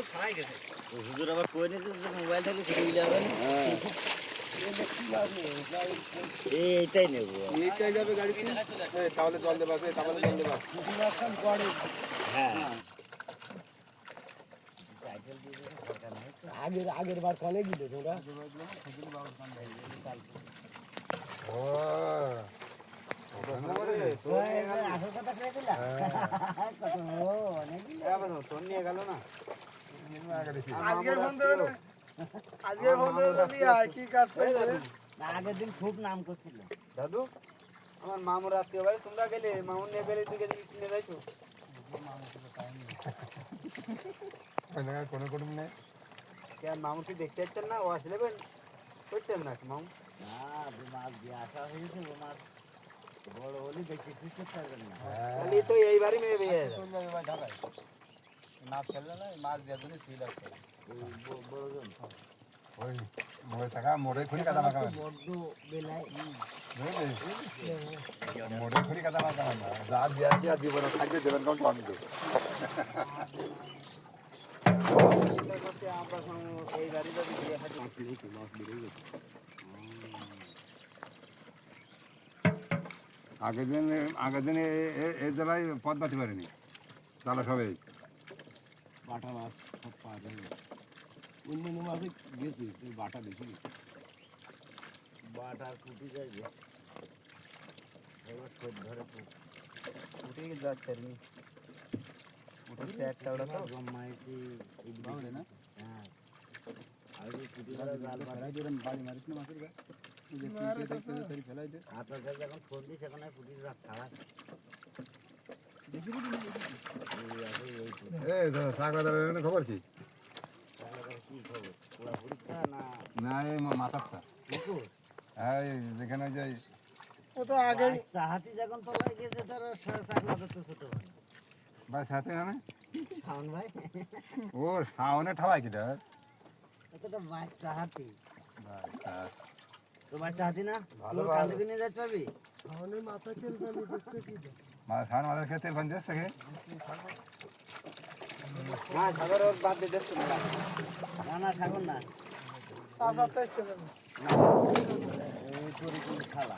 হুজুর আবার কই নিতে যে মোবাইল থেকে শিখে যাবে না। এইটাই নেবো, এইটাই যাবে গাড়ি। তাহলে জল দেবা, তাহলে জল দেবা। হ্যাঁ আগের বার কলে গিয়ে তোমরা আসল কথা খেয়ে দিলা তোর নিয়ে গেল না কি কাজ করে। আগের দিন খুব নাম করছিল দাদু আমার মামুর আত্মীয় বাড়ি, তোমরা গেলে মামুর নিয়ে গেলে তুই কিনে যাইছো কোনো কুটুম নেই। মামু কি দেখতে যাচ্ছেন না? ও আসলে করতেন না মামু? মাছ দিয়ে আসা হয়েছে, ও মাছ বড় হলে দেখতে সুস্থ থাকবেন না। তাহলে তো এইবারই মেয়ে বিয়ে মাছ খেললে না, মাছ দেওয়ার জন্য সিল আসতে বড়জন ওই মোড়ে থাকা মোড়ে খুঁড়ি কাদা মাখা বড্ড বেলায় মোড়ে খুঁড়ি কাদা মাখা না যা দিয়া দিয়া জীবনে থাকবে দেবেন কারণ আমি দেবো আমরা এইবারই যদি বিয়ে হয় মাছ বেরিয়েছে, মাছ বেরিয়ে গেছে। আগের দিনে এই জেলায় পথ বাঁচতে পারেনি তাহলে সবাই বাটা মাছ সব পাওয়া যায়। অন্যান্য মাছে গেছে বাটা বেশি গেছে। বাটার কুটি যায় যে এবার সব ধরে উঠে যাচ্ছে নি উঠে একটা ওটা তো জমাইছি এই বাংলা না? হ্যাঁ আর এই কুটি ধরে জাল ফেলাই দিয়ে বাড়ি মারিস না মাছের গায়ে ফেলাই দে। আপনার কাছে যখন ফোন দিই সেখানে কুটি রাত খাওয়া এই দাদা চাকরা দাদা খবর কি কি খবর পুরা পরীক্ষা না না এই মাথারটা পুকুর হ্যাঁ যেখানে যে ও তো আগে হাতি যখন তলায় গেছে তার চাকলা তো ছোট ভাই ভাই সাথে মানে শাওন ভাই ও শাওনে ঠাবাই কি দাদা এতটা বাচ্চা হাতি আচ্ছা তো বাচ্চা হাতি না ভালো, তোর ভালো। কান থেকে নিয়ে যাচ্ছে পারবি আমাদের মাথা তেল পানি দেখতে কি শাওন মাথার খেতে তেল পানি দিচ্ছে কি না সাগর বাদ দিয়ে দেখতে না না না ঠাকুর না সাত সাতটা চলে এই তোর খালা